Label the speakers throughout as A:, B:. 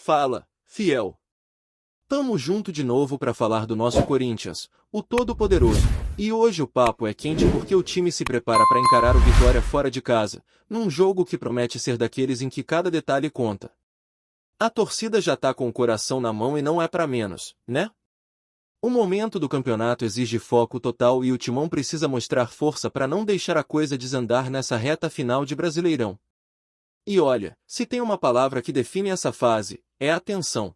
A: Fala, fiel. Tamo junto de novo para falar do nosso Corinthians, o todo-poderoso. E hoje o papo é quente porque o time se prepara para encarar o Vitória fora de casa, num jogo que promete ser daqueles em que cada detalhe conta. A torcida já tá com o coração na mão e não é para menos, né? O momento do campeonato exige foco total e o Timão precisa mostrar força para não deixar a coisa desandar nessa reta final de Brasileirão. E olha, se tem uma palavra que define essa fase, é atenção.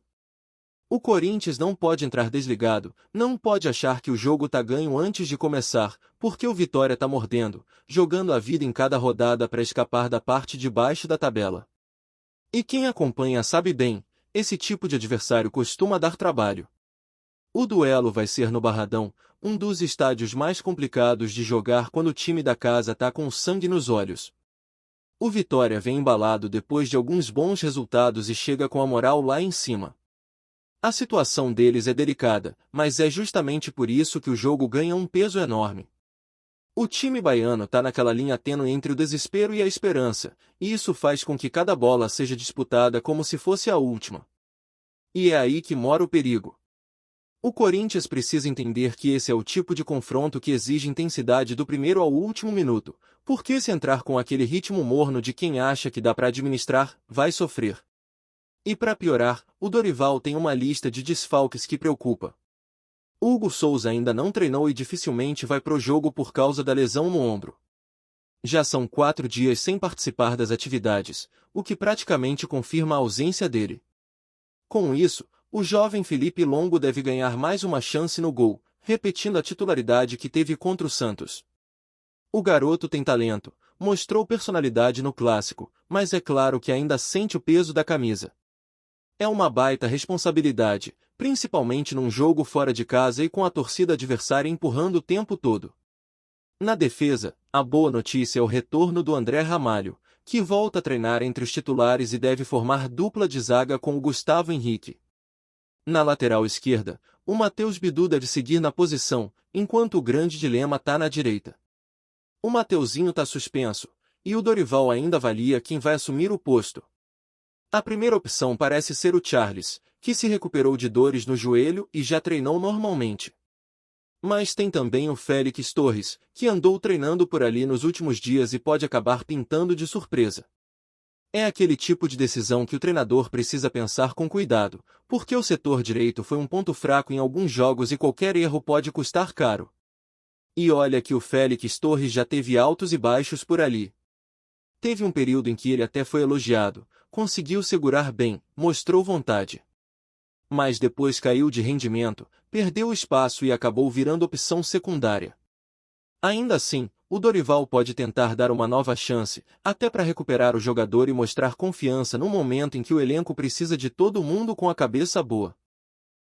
A: O Corinthians não pode entrar desligado, não pode achar que o jogo tá ganho antes de começar, porque o Vitória tá mordendo, jogando a vida em cada rodada para escapar da parte de baixo da tabela. E quem acompanha sabe bem, esse tipo de adversário costuma dar trabalho. O duelo vai ser no Barradão, um dos estádios mais complicados de jogar quando o time da casa tá com sangue nos olhos. O Vitória vem embalado depois de alguns bons resultados e chega com a moral lá em cima. A situação deles é delicada, mas é justamente por isso que o jogo ganha um peso enorme. O time baiano tá naquela linha tênue entre o desespero e a esperança, e isso faz com que cada bola seja disputada como se fosse a última. E é aí que mora o perigo. O Corinthians precisa entender que esse é o tipo de confronto que exige intensidade do primeiro ao último minuto, porque se entrar com aquele ritmo morno de quem acha que dá para administrar, vai sofrer. E para piorar, o Dorival tem uma lista de desfalques que preocupa. Hugo Souza ainda não treinou e dificilmente vai pro jogo por causa da lesão no ombro. Já são 4 dias sem participar das atividades, o que praticamente confirma a ausência dele. Com isso, o jovem Felipe Longo deve ganhar mais uma chance no gol, repetindo a titularidade que teve contra o Santos. O garoto tem talento, mostrou personalidade no clássico, mas é claro que ainda sente o peso da camisa. É uma baita responsabilidade, principalmente num jogo fora de casa e com a torcida adversária empurrando o tempo todo. Na defesa, a boa notícia é o retorno do André Ramalho, que volta a treinar entre os titulares e deve formar dupla de zaga com o Gustavo Henrique. Na lateral esquerda, o Matheus Bidu deve seguir na posição, enquanto o grande dilema tá na direita. O Mateuzinho tá suspenso, e o Dorival ainda avalia quem vai assumir o posto. A primeira opção parece ser o Charles, que se recuperou de dores no joelho e já treinou normalmente. Mas tem também o Félix Torres, que andou treinando por ali nos últimos dias e pode acabar pintando de surpresa. É aquele tipo de decisão que o treinador precisa pensar com cuidado, porque o setor direito foi um ponto fraco em alguns jogos e qualquer erro pode custar caro. E olha que o Félix Torres já teve altos e baixos por ali. Teve um período em que ele até foi elogiado, conseguiu segurar bem, mostrou vontade. Mas depois caiu de rendimento, perdeu espaço e acabou virando opção secundária. Ainda assim, o Dorival pode tentar dar uma nova chance, até para recuperar o jogador e mostrar confiança no momento em que o elenco precisa de todo mundo com a cabeça boa.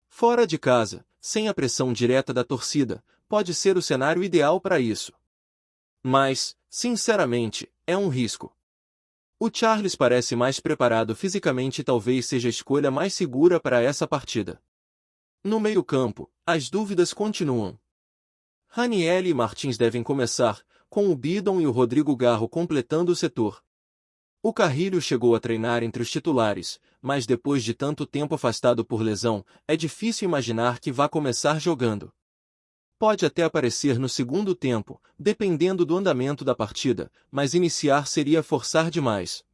A: Fora de casa, sem a pressão direta da torcida, pode ser o cenário ideal para isso. Mas, sinceramente, é um risco. O Charles parece mais preparado fisicamente e talvez seja a escolha mais segura para essa partida. No meio-campo, as dúvidas continuam. Ranieri e Martins devem começar, com o Bidon e o Rodrigo Garro completando o setor. O Carrilho chegou a treinar entre os titulares, mas depois de tanto tempo afastado por lesão, é difícil imaginar que vá começar jogando. Pode até aparecer no segundo tempo, dependendo do andamento da partida, mas iniciar seria forçar demais.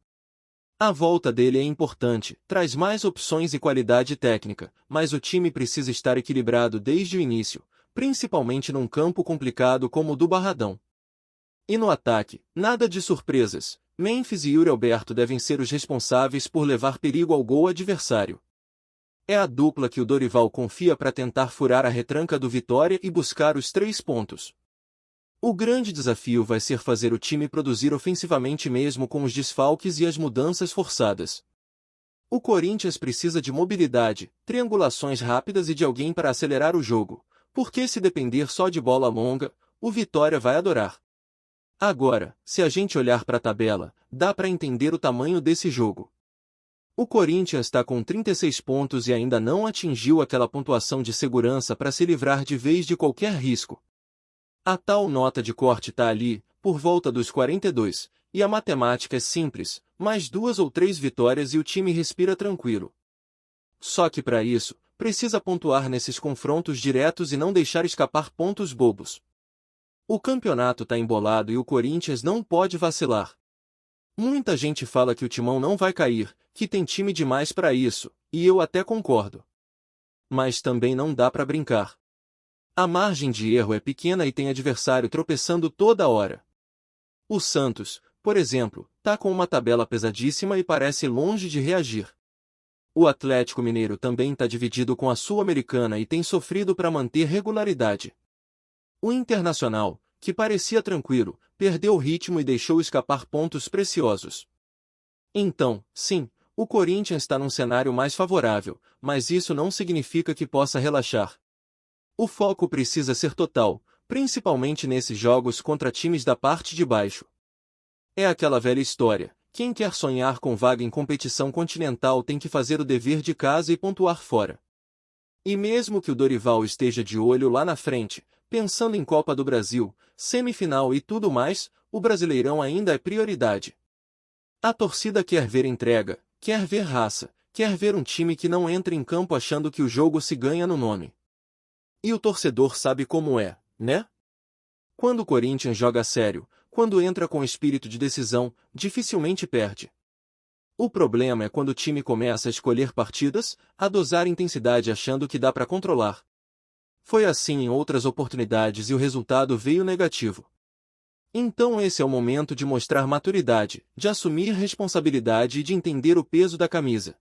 A: A volta dele é importante, traz mais opções e qualidade técnica, mas o time precisa estar equilibrado desde o início, principalmente num campo complicado como o do Barradão. E no ataque, nada de surpresas, Memphis e Yuri Alberto devem ser os responsáveis por levar perigo ao gol adversário. É a dupla que o Dorival confia para tentar furar a retranca do Vitória e buscar os 3 pontos. O grande desafio vai ser fazer o time produzir ofensivamente mesmo com os desfalques e as mudanças forçadas. O Corinthians precisa de mobilidade, triangulações rápidas e de alguém para acelerar o jogo, porque se depender só de bola longa, o Vitória vai adorar. Agora, se a gente olhar para a tabela, dá para entender o tamanho desse jogo. O Corinthians está com 36 pontos e ainda não atingiu aquela pontuação de segurança para se livrar de vez de qualquer risco. A tal nota de corte está ali, por volta dos 42, e a matemática é simples, mais 2 ou 3 vitórias e o time respira tranquilo. Só que para isso, precisa pontuar nesses confrontos diretos e não deixar escapar pontos bobos. O campeonato tá embolado e o Corinthians não pode vacilar. Muita gente fala que o Timão não vai cair, que tem time demais para isso, e eu até concordo. Mas também não dá para brincar. A margem de erro é pequena e tem adversário tropeçando toda hora. O Santos, por exemplo, tá com uma tabela pesadíssima e parece longe de reagir. O Atlético Mineiro também tá dividido com a Sul-Americana e tem sofrido para manter regularidade. O Internacional, que parecia tranquilo, perdeu o ritmo e deixou escapar pontos preciosos. Então, sim, o Corinthians está num cenário mais favorável, mas isso não significa que possa relaxar. O foco precisa ser total, principalmente nesses jogos contra times da parte de baixo. É aquela velha história: quem quer sonhar com vaga em competição continental tem que fazer o dever de casa e pontuar fora. E mesmo que o Dorival esteja de olho lá na frente, pensando em Copa do Brasil, semifinal e tudo mais, o Brasileirão ainda é prioridade. A torcida quer ver entrega, quer ver raça, quer ver um time que não entra em campo achando que o jogo se ganha no nome. E o torcedor sabe como é, né? Quando o Corinthians joga sério, quando entra com espírito de decisão, dificilmente perde. O problema é quando o time começa a escolher partidas, a dosar intensidade achando que dá para controlar. Foi assim em outras oportunidades e o resultado veio negativo. Então esse é o momento de mostrar maturidade, de assumir responsabilidade e de entender o peso da camisa.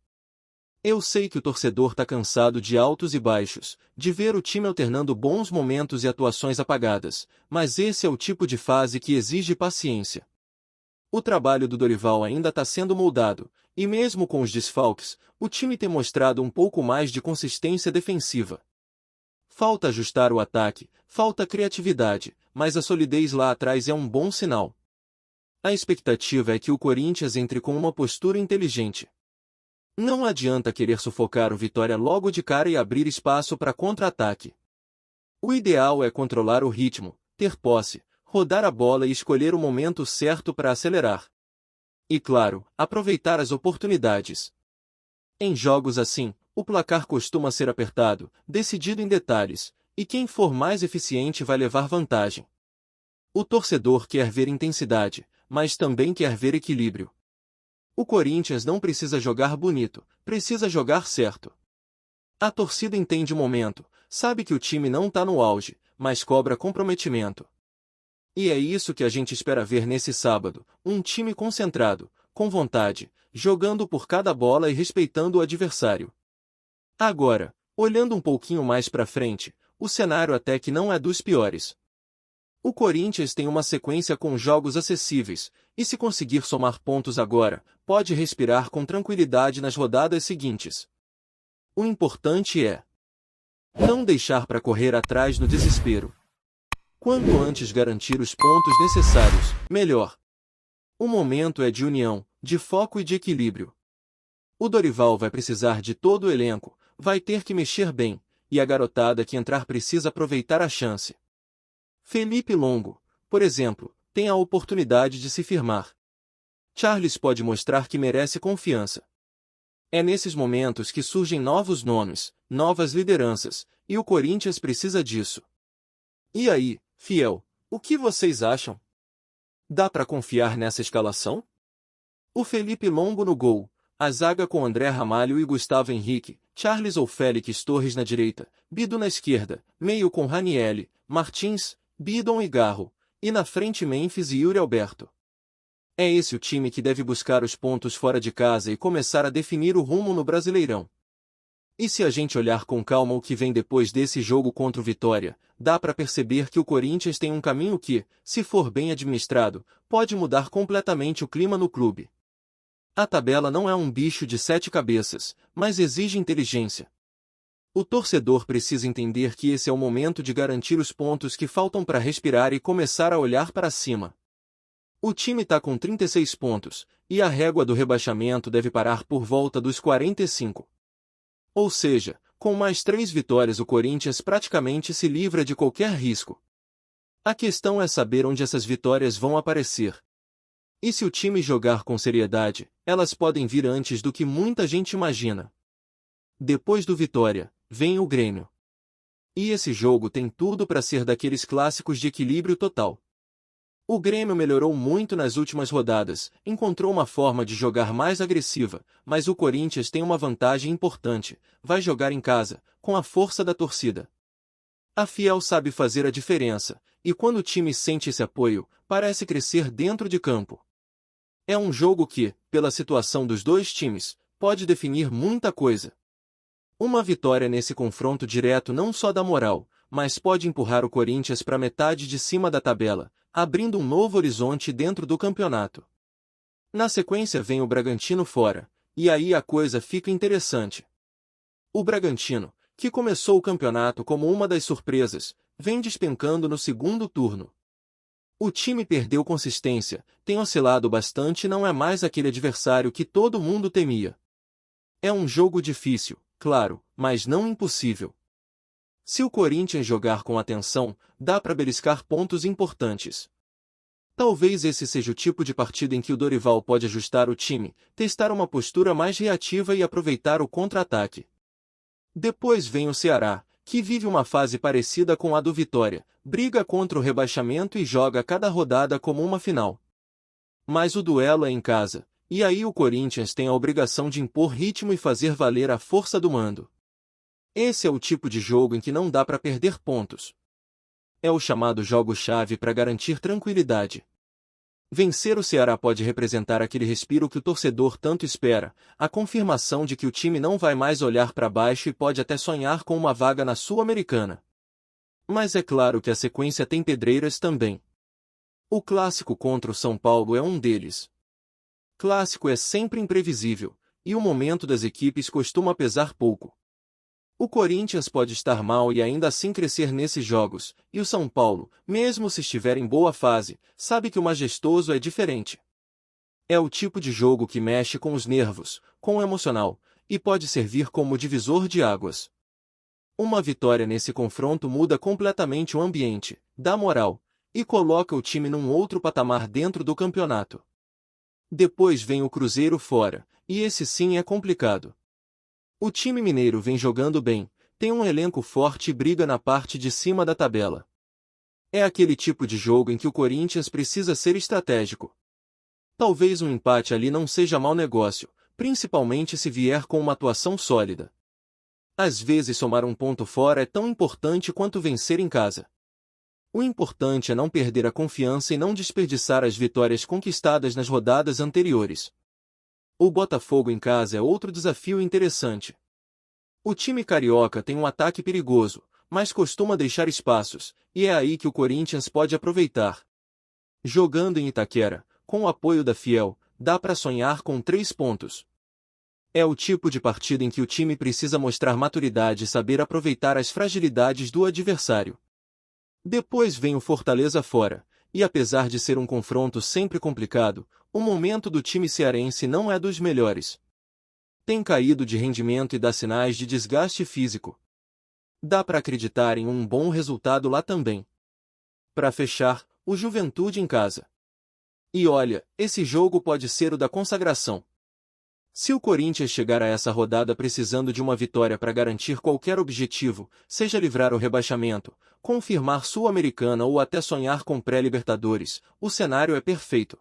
A: Eu sei que o torcedor tá cansado de altos e baixos, de ver o time alternando bons momentos e atuações apagadas, mas esse é o tipo de fase que exige paciência. O trabalho do Dorival ainda está sendo moldado, e mesmo com os desfalques, o time tem mostrado um pouco mais de consistência defensiva. Falta ajustar o ataque, falta criatividade, mas a solidez lá atrás é um bom sinal. A expectativa é que o Corinthians entre com uma postura inteligente. Não adianta querer sufocar o Vitória logo de cara e abrir espaço para contra-ataque. O ideal é controlar o ritmo, ter posse, rodar a bola e escolher o momento certo para acelerar. E claro, aproveitar as oportunidades. Em jogos assim, o placar costuma ser apertado, decidido em detalhes, e quem for mais eficiente vai levar vantagem. O torcedor quer ver intensidade, mas também quer ver equilíbrio. O Corinthians não precisa jogar bonito, precisa jogar certo. A torcida entende o momento, sabe que o time não está no auge, mas cobra comprometimento. E é isso que a gente espera ver nesse sábado, um time concentrado, com vontade, jogando por cada bola e respeitando o adversário. Agora, olhando um pouquinho mais para frente, o cenário até que não é dos piores. O Corinthians tem uma sequência com jogos acessíveis, e se conseguir somar pontos agora, pode respirar com tranquilidade nas rodadas seguintes. O importante é não deixar para correr atrás no desespero. Quanto antes garantir os pontos necessários, melhor. O momento é de união, de foco e de equilíbrio. O Dorival vai precisar de todo o elenco, vai ter que mexer bem, e a garotada que entrar precisa aproveitar a chance. Felipe Longo, por exemplo, tem a oportunidade de se firmar. Charles pode mostrar que merece confiança. É nesses momentos que surgem novos nomes, novas lideranças, e o Corinthians precisa disso. E aí, fiel, o que vocês acham? Dá para confiar nessa escalação? O Felipe Longo no gol, a zaga com André Ramalho e Gustavo Henrique, Charles ou Félix Torres na direita, Bidu na esquerda, meio com Ranielli, Martins, Bidon e Garro, e na frente Memphis e Yuri Alberto. É esse o time que deve buscar os pontos fora de casa e começar a definir o rumo no Brasileirão. E se a gente olhar com calma o que vem depois desse jogo contra o Vitória, dá para perceber que o Corinthians tem um caminho que, se for bem administrado, pode mudar completamente o clima no clube. A tabela não é um bicho de 7 cabeças, mas exige inteligência. O torcedor precisa entender que esse é o momento de garantir os pontos que faltam para respirar e começar a olhar para cima. O time está com 36 pontos, e a régua do rebaixamento deve parar por volta dos 45. Ou seja, com mais 3 vitórias o Corinthians praticamente se livra de qualquer risco. A questão é saber onde essas vitórias vão aparecer. E se o time jogar com seriedade, elas podem vir antes do que muita gente imagina. Depois do Vitória, vem o Grêmio. E esse jogo tem tudo para ser daqueles clássicos de equilíbrio total. O Grêmio melhorou muito nas últimas rodadas, encontrou uma forma de jogar mais agressiva, mas o Corinthians tem uma vantagem importante: vai jogar em casa, com a força da torcida. A Fiel sabe fazer a diferença, e quando o time sente esse apoio, parece crescer dentro de campo. É um jogo que, pela situação dos dois times, pode definir muita coisa. Uma vitória nesse confronto direto não só dá moral, mas pode empurrar o Corinthians para metade de cima da tabela, abrindo um novo horizonte dentro do campeonato. Na sequência vem o Bragantino fora, e aí a coisa fica interessante. O Bragantino, que começou o campeonato como uma das surpresas, vem despencando no segundo turno. O time perdeu consistência, tem oscilado bastante e não é mais aquele adversário que todo mundo temia. É um jogo difícil, claro, mas não impossível. Se o Corinthians jogar com atenção, dá para beliscar pontos importantes. Talvez esse seja o tipo de partida em que o Dorival pode ajustar o time, testar uma postura mais reativa e aproveitar o contra-ataque. Depois vem o Ceará, que vive uma fase parecida com a do Vitória, briga contra o rebaixamento e joga cada rodada como uma final. Mas o duelo é em casa, e aí o Corinthians tem a obrigação de impor ritmo e fazer valer a força do mando. Esse é o tipo de jogo em que não dá para perder pontos. É o chamado jogo-chave para garantir tranquilidade. Vencer o Ceará pode representar aquele respiro que o torcedor tanto espera, a confirmação de que o time não vai mais olhar para baixo e pode até sonhar com uma vaga na Sul-Americana. Mas é claro que a sequência tem pedreiras também. O clássico contra o São Paulo é um deles. Clássico é sempre imprevisível, e o momento das equipes costuma pesar pouco. O Corinthians pode estar mal e ainda assim crescer nesses jogos, e o São Paulo, mesmo se estiver em boa fase, sabe que o majestoso é diferente. É o tipo de jogo que mexe com os nervos, com o emocional, e pode servir como divisor de águas. Uma vitória nesse confronto muda completamente o ambiente, dá moral, e coloca o time num outro patamar dentro do campeonato. Depois vem o Cruzeiro fora, e esse sim é complicado. O time mineiro vem jogando bem, tem um elenco forte e briga na parte de cima da tabela. É aquele tipo de jogo em que o Corinthians precisa ser estratégico. Talvez um empate ali não seja mau negócio, principalmente se vier com uma atuação sólida. Às vezes somar um ponto fora é tão importante quanto vencer em casa. O importante é não perder a confiança e não desperdiçar as vitórias conquistadas nas rodadas anteriores. O Botafogo em casa é outro desafio interessante. O time carioca tem um ataque perigoso, mas costuma deixar espaços, e é aí que o Corinthians pode aproveitar. Jogando em Itaquera, com o apoio da Fiel, dá para sonhar com 3 pontos. É o tipo de partida em que o time precisa mostrar maturidade e saber aproveitar as fragilidades do adversário. Depois vem o Fortaleza fora, e apesar de ser um confronto sempre complicado, o momento do time cearense não é dos melhores. Tem caído de rendimento e dá sinais de desgaste físico. Dá para acreditar em um bom resultado lá também. Para fechar, o Juventude em casa. E olha, esse jogo pode ser o da consagração. Se o Corinthians chegar a essa rodada precisando de uma vitória para garantir qualquer objetivo, seja livrar o rebaixamento, confirmar Sul-Americana ou até sonhar com pré-Libertadores, o cenário é perfeito.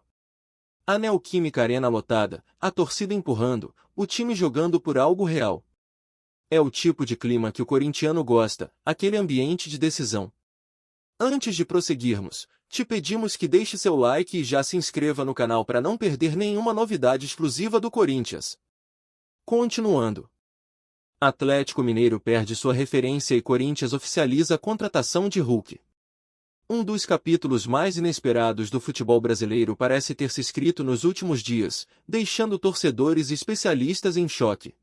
A: A Neoquímica Arena lotada, a torcida empurrando, o time jogando por algo real. É o tipo de clima que o corintiano gosta, aquele ambiente de decisão. Antes de prosseguirmos, te pedimos que deixe seu like e já se inscreva no canal para não perder nenhuma novidade exclusiva do Corinthians. Continuando. Atlético Mineiro perde sua referência e Corinthians oficializa a contratação de Hulk. Um dos capítulos mais inesperados do futebol brasileiro parece ter se escrito nos últimos dias, deixando torcedores e especialistas em choque.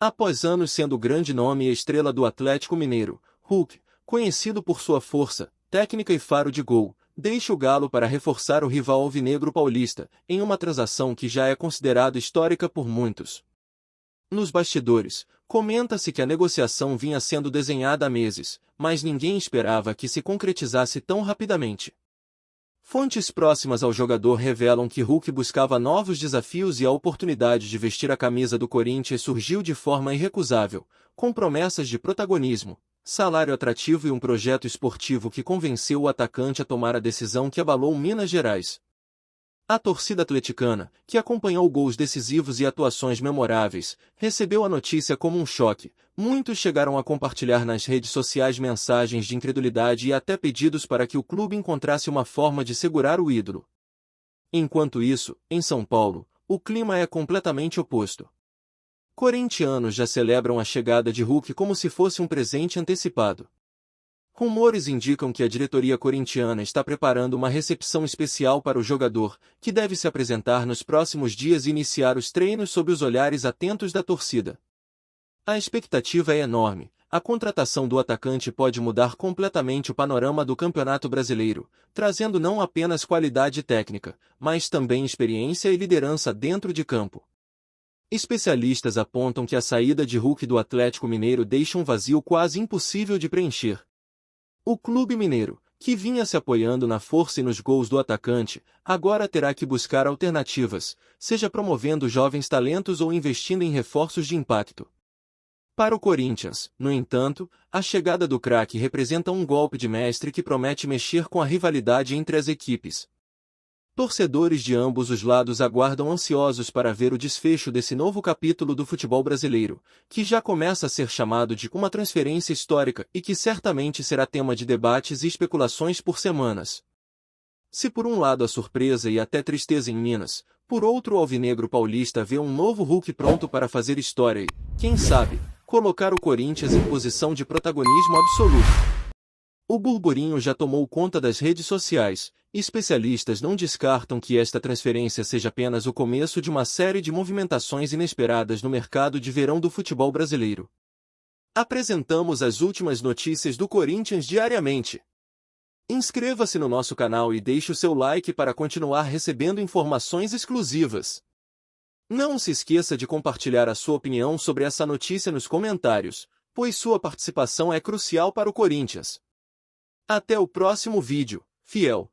A: Após anos sendo o grande nome e estrela do Atlético Mineiro, Hulk, conhecido por sua força, técnica e faro de gol, deixa o Galo para reforçar o rival alvinegro paulista, em uma transação que já é considerada histórica por muitos. Nos bastidores, comenta-se que a negociação vinha sendo desenhada há meses, mas ninguém esperava que se concretizasse tão rapidamente. Fontes próximas ao jogador revelam que Hulk buscava novos desafios e a oportunidade de vestir a camisa do Corinthians surgiu de forma irrecusável, com promessas de protagonismo, salário atrativo e um projeto esportivo que convenceu o atacante a tomar a decisão que abalou Minas Gerais. A torcida atleticana, que acompanhou gols decisivos e atuações memoráveis, recebeu a notícia como um choque. Muitos chegaram a compartilhar nas redes sociais mensagens de incredulidade e até pedidos para que o clube encontrasse uma forma de segurar o ídolo. Enquanto isso, em São Paulo, o clima é completamente oposto. Corintianos já celebram a chegada de Hulk como se fosse um presente antecipado. Rumores indicam que a diretoria corintiana está preparando uma recepção especial para o jogador, que deve se apresentar nos próximos dias e iniciar os treinos sob os olhares atentos da torcida. A expectativa é enorme. A contratação do atacante pode mudar completamente o panorama do Campeonato Brasileiro, trazendo não apenas qualidade técnica, mas também experiência e liderança dentro de campo. Especialistas apontam que a saída de Hulk do Atlético Mineiro deixa um vazio quase impossível de preencher. O clube mineiro, que vinha se apoiando na força e nos gols do atacante, agora terá que buscar alternativas, seja promovendo jovens talentos ou investindo em reforços de impacto. Para o Corinthians, no entanto, a chegada do craque representa um golpe de mestre que promete mexer com a rivalidade entre as equipes. Torcedores de ambos os lados aguardam ansiosos para ver o desfecho desse novo capítulo do futebol brasileiro, que já começa a ser chamado de uma transferência histórica e que certamente será tema de debates e especulações por semanas. Se por um lado a surpresa e até tristeza em Minas, por outro o alvinegro paulista vê um novo Hulk pronto para fazer história e, quem sabe, colocar o Corinthians em posição de protagonismo absoluto. O burburinho já tomou conta das redes sociais. Especialistas não descartam que esta transferência seja apenas o começo de uma série de movimentações inesperadas no mercado de verão do futebol brasileiro. Apresentamos as últimas notícias do Corinthians diariamente. Inscreva-se no nosso canal e deixe o seu like para continuar recebendo informações exclusivas. Não se esqueça de compartilhar a sua opinião sobre essa notícia nos comentários, pois sua participação é crucial para o Corinthians. Até o próximo vídeo, fiel!